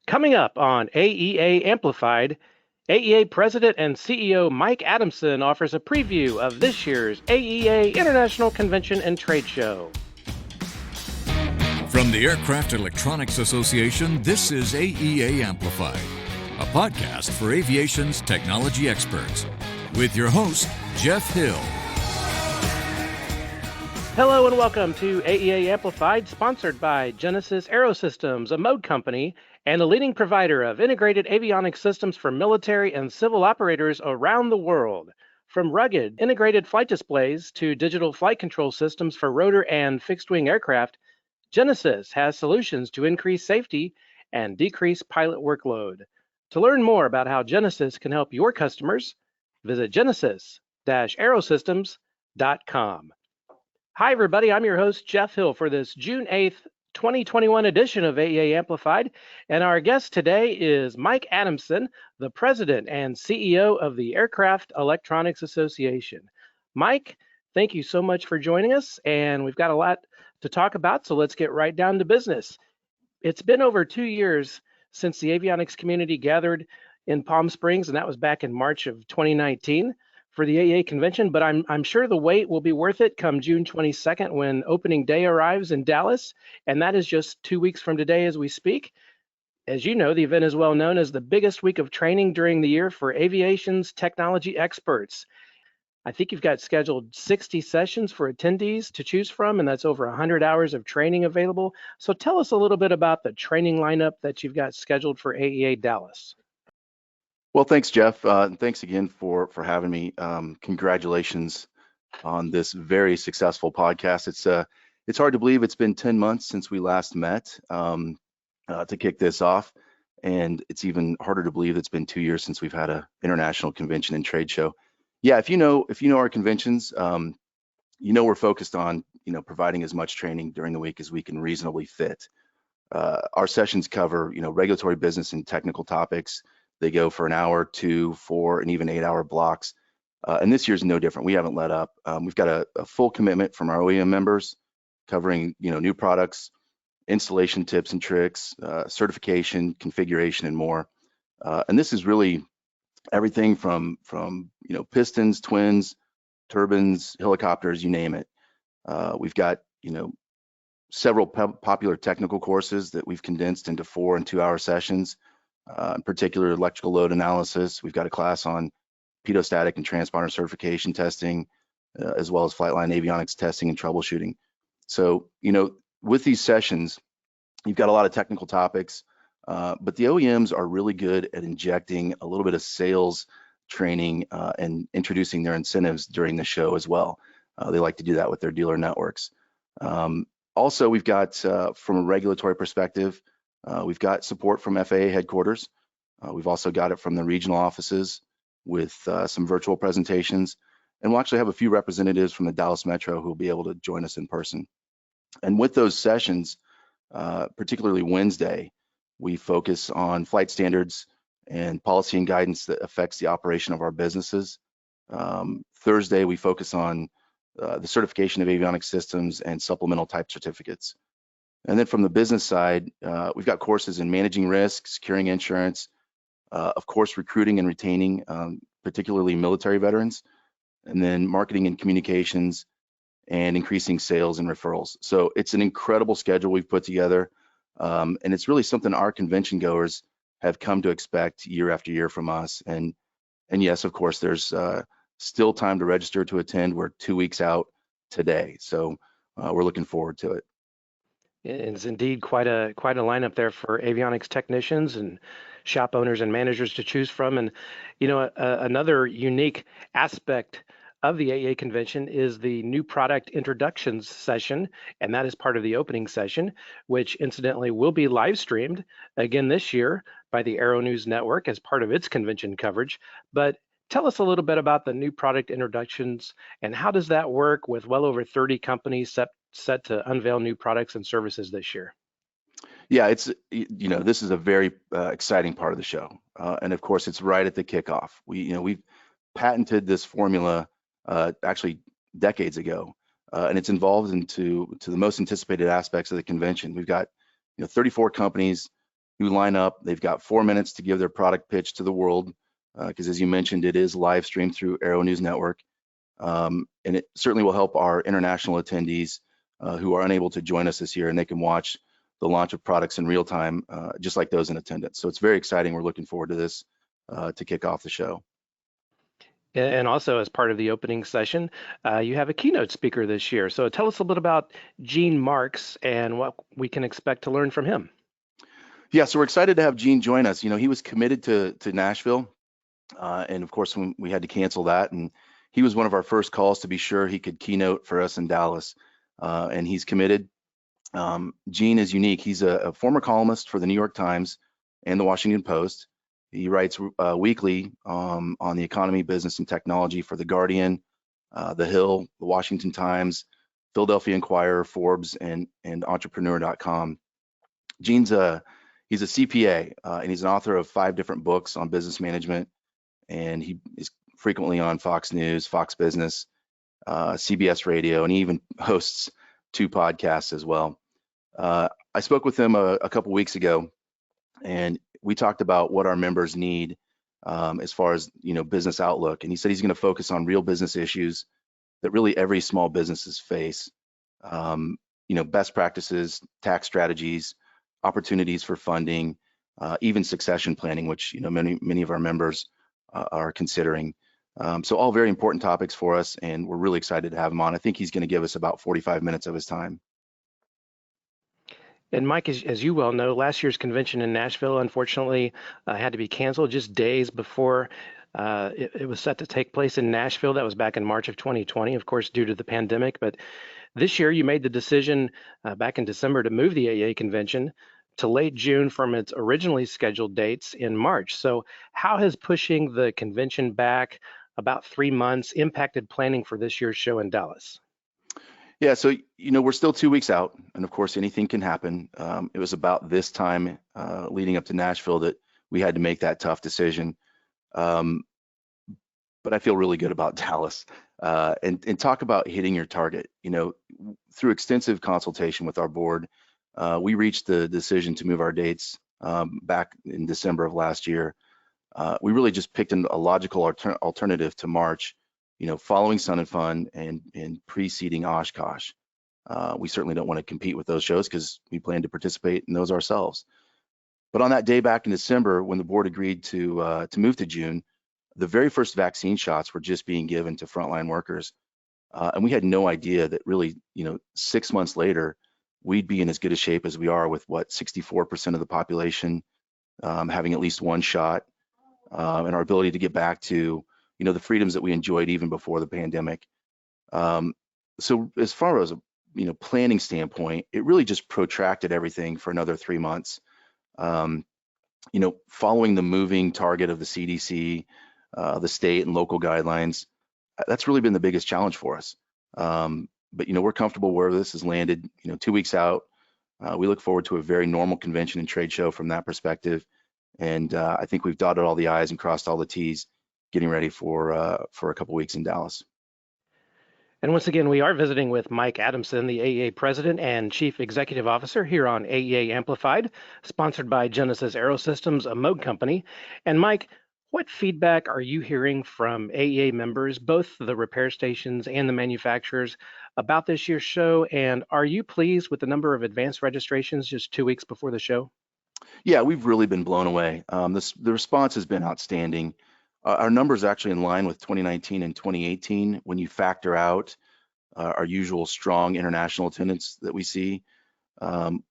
Coming up on AEA Amplified, AEA President and CEO Mike Adamson offers a preview of this year's AEA International Convention and Trade Show. From the Aircraft Electronics Association, this is AEA Amplified, a podcast for aviation's technology experts, with your host, Jeff Hill. Hello and welcome to AEA Amplified, sponsored by Genesis Aerosystems, a mode company and a leading provider of integrated avionics systems for military and civil operators around the world. From rugged integrated flight displays to digital flight control systems for rotor and fixed-wing aircraft, Genesis has solutions to increase safety and decrease pilot workload. To learn more about how Genesis can help your customers, visit genesis-aerosystems.com. Hi, everybody. I'm your host, Jeff Hill, for this June 8th, 2021 edition of AEA Amplified. And our guest today is Mike Adamson, the President and CEO of the Aircraft Electronics Association. Mike, thank you so much for joining us. And we've got a lot to talk about, so let's get right down to business. It's been over 2 years since the avionics community gathered in Palm Springs, and that was back in March of 2019. For the AEA convention, but I'm sure the wait will be worth it come June 22nd when opening day arrives in Dallas, and that is just 2 weeks from today as we speak. As you know, the event is well known as the biggest week of training during the year for aviation's technology experts. I think you've got scheduled 60 sessions for attendees to choose from, and that's over 100 hours of training available. So tell us a little bit about the training lineup that you've got scheduled for AEA Dallas. Well, thanks, Jeff, and thanks again for having me. Congratulations on this very successful podcast. It's hard to believe it's been 10 months since we last met to kick this off, and it's even harder to believe it's been 2 years since we've had an international convention and trade show. Yeah, if you know our conventions, we're focused on providing as much training during the week as we can reasonably fit. Our sessions cover regulatory, business, and technical topics. They go for an hour, 2, 4, and even 8-hour blocks. And this year's no different. We haven't let up. We've got a full commitment from our OEM members covering new products, installation tips and tricks, certification, configuration, and more. And this is really everything from pistons, twins, turbines, helicopters, you name it. We've got several popular technical courses that we've condensed into 4 and 2-hour sessions. In particular, electrical load analysis. We've got a class on pitot-static and transponder certification testing, as well as flight line avionics testing and troubleshooting. So, with these sessions, you've got a lot of technical topics, but the OEMs are really good at injecting a little bit of sales training and introducing their incentives during the show as well. They like to do that with their dealer networks. Also, we've got, from a regulatory perspective, we've got support from FAA headquarters. We've also got it from the regional offices with some virtual presentations. And we'll actually have a few representatives from the Dallas Metro who will be able to join us in person. And with those sessions, particularly Wednesday, we focus on flight standards and policy and guidance that affects the operation of our businesses. Thursday, we focus on the certification of avionics systems and supplemental type certificates. And then from the business side, we've got courses in managing risk, securing insurance, of course, recruiting and retaining, particularly military veterans, and then marketing and communications, and increasing sales and referrals. So it's an incredible schedule we've put together, and it's really something our convention goers have come to expect year after year from us. And yes, of course, there's still time to register to attend. We're 2 weeks out today, so we're looking forward to it. It's indeed quite a lineup there for avionics technicians and shop owners and managers to choose from. And another unique aspect of the AEA convention is the new product introductions session, and that is part of the opening session, which incidentally will be live streamed again this year by the Aero News Network as part of its convention coverage. But tell us a little bit about the new product introductions and how does that work with well over 30 companies set to unveil new products and services this year? Yeah, it's this is a very exciting part of the show, and of course it's right at the kickoff. We've patented this formula actually decades ago, and it's involved into the most anticipated aspects of the convention. We've got 34 companies who line up. They've got 4 minutes to give their product pitch to the world, because as you mentioned, it is live streamed through Aero News Network. And it certainly will help our international attendees who are unable to join us this year, and they can watch the launch of products in real time, just like those in attendance. So it's very exciting. We're looking forward to this to kick off the show. And also, as part of the opening session, you have a keynote speaker this year. So tell us a little bit about Gene Marks and what we can expect to learn from him. Yeah, so we're excited to have Gene join us. You know, he was committed to Nashville, and of course, when we had to cancel that, and he was one of our first calls to be sure he could keynote for us in Dallas, and he's committed. Gene is unique. He's a former columnist for the New York Times and the Washington Post. He writes weekly on the economy, business, and technology for The Guardian, The Hill, The Washington Times, Philadelphia Inquirer, Forbes, and Entrepreneur.com. Gene's he's a CPA, and he's an author of 5 different books on business management, and he is frequently on Fox News, Fox Business, CBS Radio, and he even hosts 2 podcasts as well. I spoke with him a couple weeks ago, and we talked about what our members need as far as, you know, business outlook. And he said he's going to focus on real business issues that really every small businesses face. You know, best practices, tax strategies, opportunities for funding, even succession planning, which, you know, many of our members are considering. So all very important topics for us, and we're really excited to have him on. I think he's going to give us about 45 minutes of his time. And Mike, as you well know, last year's convention in Nashville, unfortunately, had to be canceled just days before it was set to take place in Nashville. That was back in March of 2020, of course, due to the pandemic. But this year, you made the decision back in December to move the AEA convention to late June from its originally scheduled dates in March. So how has pushing the convention back about 3 months impacted planning for this year's show in Dallas? Yeah, so, you know, we're still 2 weeks out, and of course, anything can happen. It was about this time leading up to Nashville that we had to make that tough decision. But I feel really good about Dallas. And talk about hitting your target. You know, through extensive consultation with our board, we reached the decision to move our dates back in December of last year. We really just picked a logical alternative to March, you know, following Sun and Fun and preceding Oshkosh. We certainly don't want to compete with those shows because we plan to participate in those ourselves. But on that day back in December, when the board agreed to move to June, the very first vaccine shots were just being given to frontline workers. And we had no idea that really, you know, 6 months later, we'd be in as good a shape as we are with 64% of the population having at least one shot, and our ability to get back to, you know, the freedoms that we enjoyed even before the pandemic. So as far as, you know, planning standpoint, it really just protracted everything for another 3 months. You know, following the moving target of the CDC, the state and local guidelines, that's really been the biggest challenge for us. But, you know, we're comfortable where this has landed, you know, 2 weeks out. We look forward to a very normal convention and trade show from that perspective. And I think we've dotted all the I's and crossed all the T's, getting ready for a couple weeks in Dallas. And once again, we are visiting with Mike Adamson, the AEA President and Chief Executive Officer here on AEA Amplified, sponsored by Genesis Aerosystems, a Moog company. And Mike, what feedback are you hearing from AEA members, both the repair stations and the manufacturers, about this year's show? And are you pleased with the number of advanced registrations just 2 weeks before the show? Yeah, we've really been blown away. The response has been outstanding. Our numbers are actually in line with 2019 and 2018 when you factor out our usual strong international attendance that we see.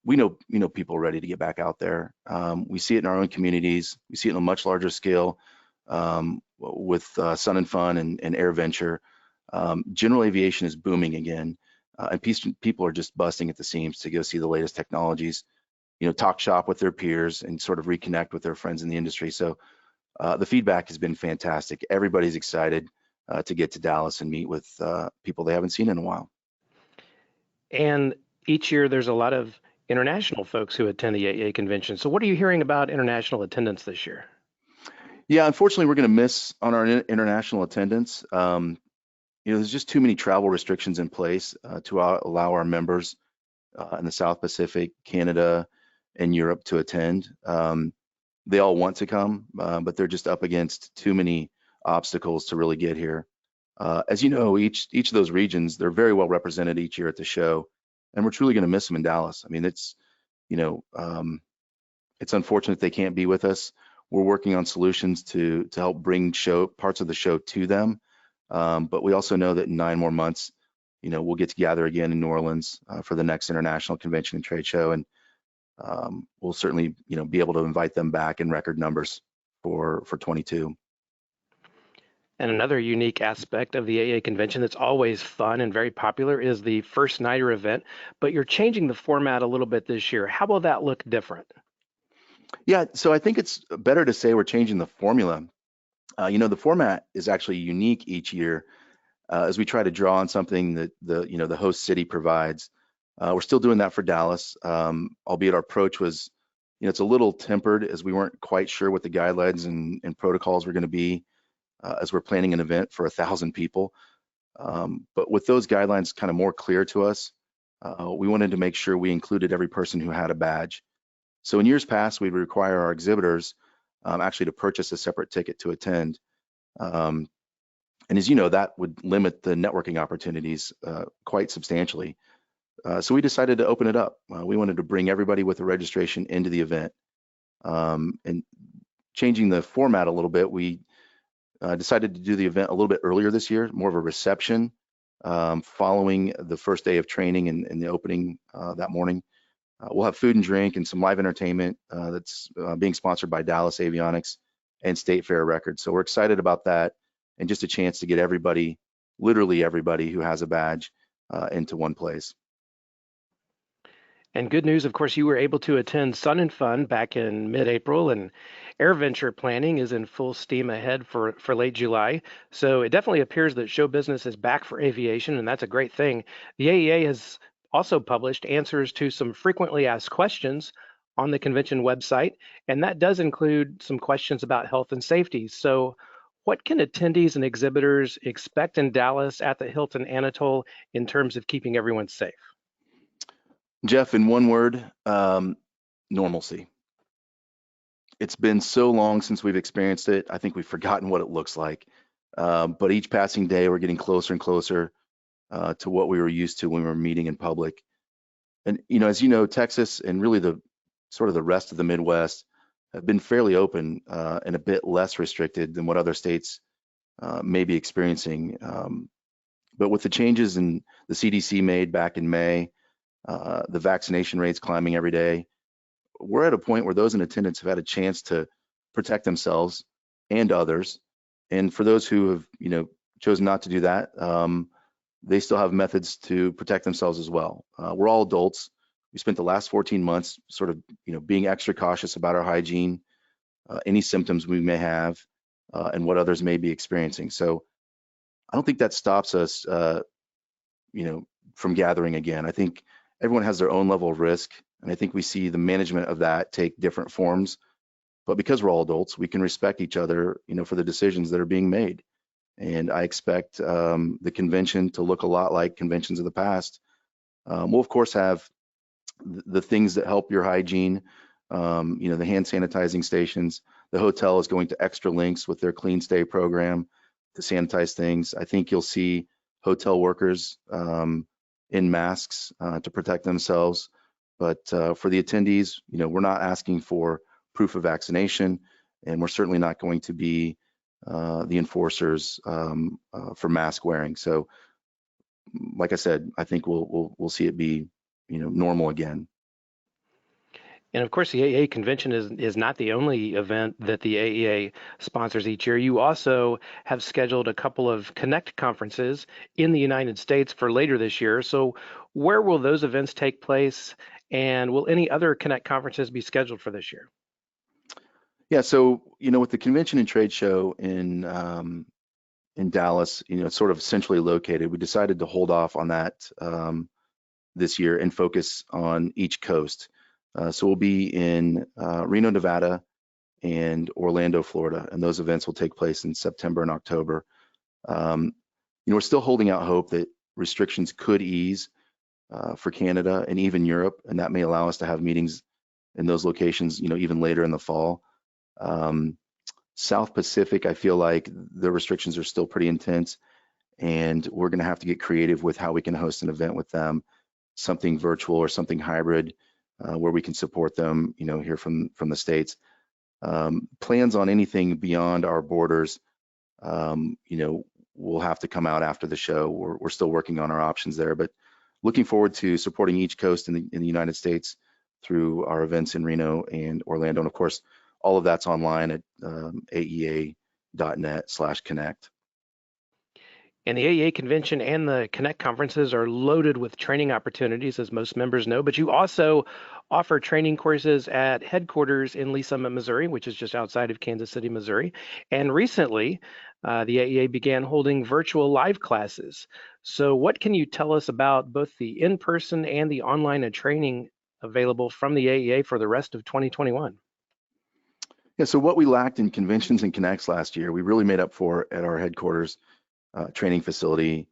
We know people are ready to get back out there. We see it in our own communities. We see it on a much larger scale with Sun and Fun and AirVenture. General aviation is booming again, and people are just busting at the seams to go see the latest technologies, you know, talk shop with their peers and sort of reconnect with their friends in the industry. So the feedback has been fantastic. Everybody's excited to get to Dallas and meet with people they haven't seen in a while. And each year there's a lot of international folks who attend the AEA convention. So what are you hearing about international attendance this year? Yeah, unfortunately, we're going to miss on our international attendance. You know, there's just too many travel restrictions in place to allow our members in the South Pacific, Canada, in Europe to attend. They all want to come, but they're just up against too many obstacles to really get here. As you know, each of those regions, they're very well represented each year at the show, and we're truly going to miss them in Dallas. I mean, it's, you know, it's unfortunate they can't be with us. We're working on solutions to help bring parts of the show to them, but we also know that in 9 more months, you know, we'll get to gather again in New Orleans for the next international convention and trade show, and we'll certainly, you know, be able to invite them back in record numbers for 22. And another unique aspect of the AEA convention that's always fun and very popular is the first nighter event, but you're changing the format a little bit this year. How will that look different? Yeah, so I think it's better to say we're changing the formula. You know, the format is actually unique each year as we try to draw on something that the host city provides. We're still doing that for Dallas, albeit our approach was, you know, it's a little tempered as we weren't quite sure what the guidelines and protocols were going to be as we're planning an event for 1,000 people. But with those guidelines kind of more clear to us, we wanted to make sure we included every person who had a badge. So in years past, we'd require our exhibitors actually to purchase a separate ticket to attend. And as you know, that would limit the networking opportunities quite substantially. So we decided to open it up. We wanted to bring everybody with a registration into the event. And changing the format a little bit, we decided to do the event a little bit earlier this year, more of a reception following the first day of training and the opening that morning. We'll have food and drink and some live entertainment that's being sponsored by Dallas Avionics and State Fair Records. So we're excited about that, and just a chance to get everybody, literally everybody who has a badge into one place. And good news, of course, you were able to attend Sun and Fun back in mid-April, and AirVenture planning is in full steam ahead for late July. So it definitely appears that show business is back for aviation, and that's a great thing. The AEA has also published answers to some frequently asked questions on the convention website, and that does include some questions about health and safety. So what can attendees and exhibitors expect in Dallas at the Hilton Anatole in terms of keeping everyone safe? Jeff, in one word, normalcy. It's been so long since we've experienced it. I think we've forgotten what it looks like. But each passing day, we're getting closer and closer to what we were used to when we were meeting in public. And, you know, as you know, Texas and really the rest of the Midwest have been fairly open and a bit less restricted than what other states may be experiencing. But with the changes in the CDC made back in May, the vaccination rates climbing every day, we're at a point where those in attendance have had a chance to protect themselves and others. And for those who have, you know, chosen not to do that, they still have methods to protect themselves as well. We're all adults. We spent the last 14 months sort of, you know, being extra cautious about our hygiene, any symptoms we may have, and what others may be experiencing. So I don't think that stops us, you know, from gathering again. I think everyone has their own level of risk, and I think we see the management of that take different forms. But because we're all adults, we can respect each other, you know, for the decisions that are being made. And I expect the convention to look a lot like conventions of the past. We'll of course have the things that help your hygiene, you know, the hand sanitizing stations. The hotel is going to extra links with their Clean Stay program to sanitize things. I think you'll see hotel workers in masks to protect themselves. But for the attendees, you know, we're not asking for proof of vaccination, and we're certainly not going to be the enforcers for mask wearing. So, like I said, I think we'll see it be, you know, normal again. And of course, the AEA convention is not the only event that the AEA sponsors each year. You also have scheduled a couple of Connect conferences in the United States for later this year. So where will those events take place, and will any other Connect conferences be scheduled for this year? Yeah, so, you know, with the convention and trade show in Dallas, you know, it's sort of centrally located, we decided to hold off on that this year and focus on each coast. So we'll be in Reno, Nevada, and Orlando, Florida, and those events will take place in September and October. You know, we're still holding out hope that restrictions could ease for Canada and even Europe, and that may allow us to have meetings in those locations, even later in the fall. South Pacific, I feel like the restrictions are still pretty intense, and we're going to have to get creative with how we can host an event with them, something virtual or something hybrid, where we can support them, here from the States. Plans on anything beyond our borders, will have to come out after the show. We're still working on our options there, but looking forward to supporting each coast in the United States through our events in Reno and Orlando. And of course, all of that's online at aea.net/connect. And the AEA convention and the Connect conferences are loaded with training opportunities, as most members know, but you also offer training courses at headquarters in Lee Summit, Missouri, which is just outside of Kansas City, Missouri. And recently, the AEA began holding virtual live classes. So what can you tell us about both the in-person and the online training available from the AEA for the rest of 2021? Yeah, so what we lacked in conventions and Connects last year, we really made up for at our headquarters training facility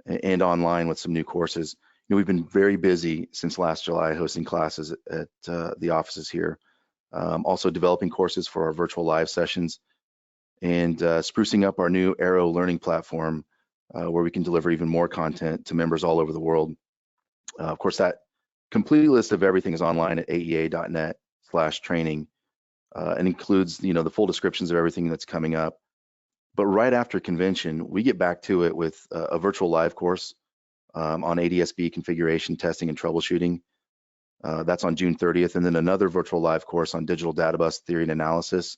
and online with some new courses. We've been very busy since last July hosting classes at the offices here, also developing courses for our virtual live sessions, and sprucing up our new Aero learning platform where we can deliver even more content to members all over the world. Of course, that complete list of everything is online at aea.net/training and includes the full descriptions of everything that's coming up. But right after convention, we get back to it with a virtual live course on ADSB configuration, testing, and troubleshooting. That's on June 30th, and then another virtual live course on digital data bus theory and analysis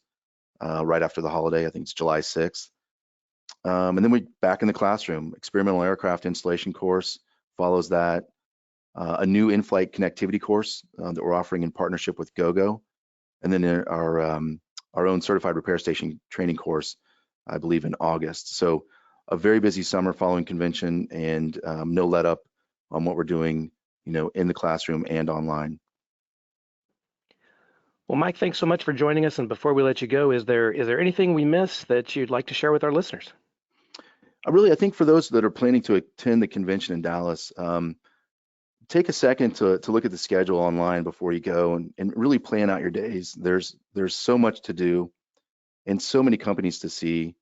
right after the holiday. I think it's July 6th. And then we back in the classroom. Experimental aircraft installation course follows that. A new in-flight connectivity course that we're offering in partnership with GoGo, and then our own certified repair station training course, I believe, in August. So a very busy summer following convention, and no let up on what we're doing, in the classroom and online. Well, Mike, thanks so much for joining us. And before we let you go, is there anything we missed that you'd like to share with our listeners? I think for those that are planning to attend the convention in Dallas, take a second to look at the schedule online before you go and really plan out your days. There's so much to do and so many companies to see.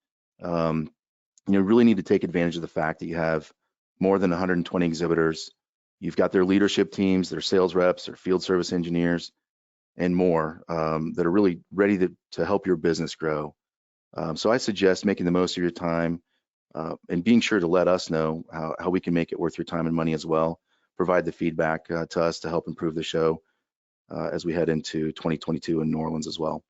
Really need to take advantage of the fact that you have more than 120 exhibitors. You've got their leadership teams, their sales reps, their field service engineers, and more that are really ready to help your business grow. So I suggest making the most of your time and being sure to let us know how we can make it worth your time and money as well. Provide the feedback to us to help improve the show as we head into 2022 in New Orleans as well.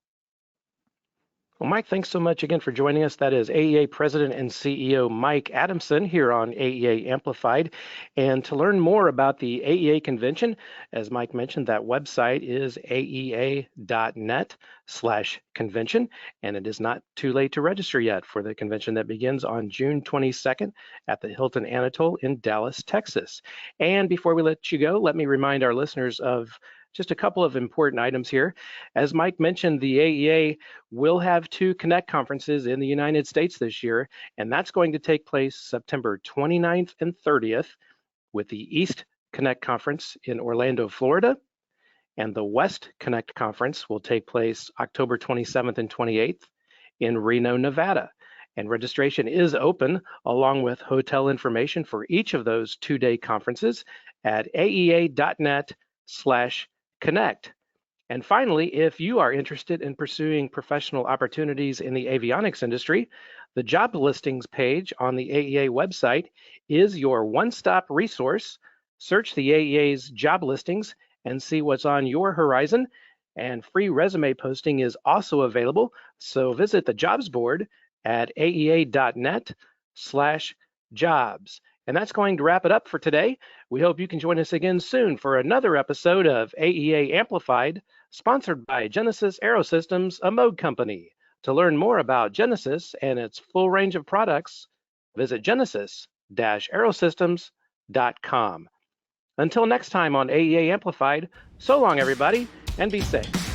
Well, Mike, thanks so much again for joining us. That is AEA President and CEO Mike Adamson here on AEA Amplified. And to learn more about the AEA convention, as Mike mentioned, that website is aea.net/convention. And it is not too late to register yet for the convention that begins on June 22nd at the Hilton Anatole in Dallas, Texas. And before we let you go, let me remind our listeners of just a couple of important items here. As Mike mentioned, the AEA will have 2 Connect conferences in the United States this year, and that's going to take place September 29th and 30th with the East Connect Conference in Orlando, Florida, and the West Connect Conference will take place October 27th and 28th in Reno, Nevada. And registration is open along with hotel information for each of those 2-day conferences at aea.net/connect. And finally, if you are interested in pursuing professional opportunities in the avionics industry, the job listings page on the AEA website is your one-stop resource. Search the AEA's job listings and see what's on your horizon. And free resume posting is also available. So visit the jobs board at aea.net/jobs. And that's going to wrap it up for today. We hope you can join us again soon for another episode of AEA Amplified, sponsored by Genesis Aerosystems, a Moog company. To learn more about Genesis and its full range of products, visit genesis-aerosystems.com. Until next time on AEA Amplified, so long everybody, and be safe.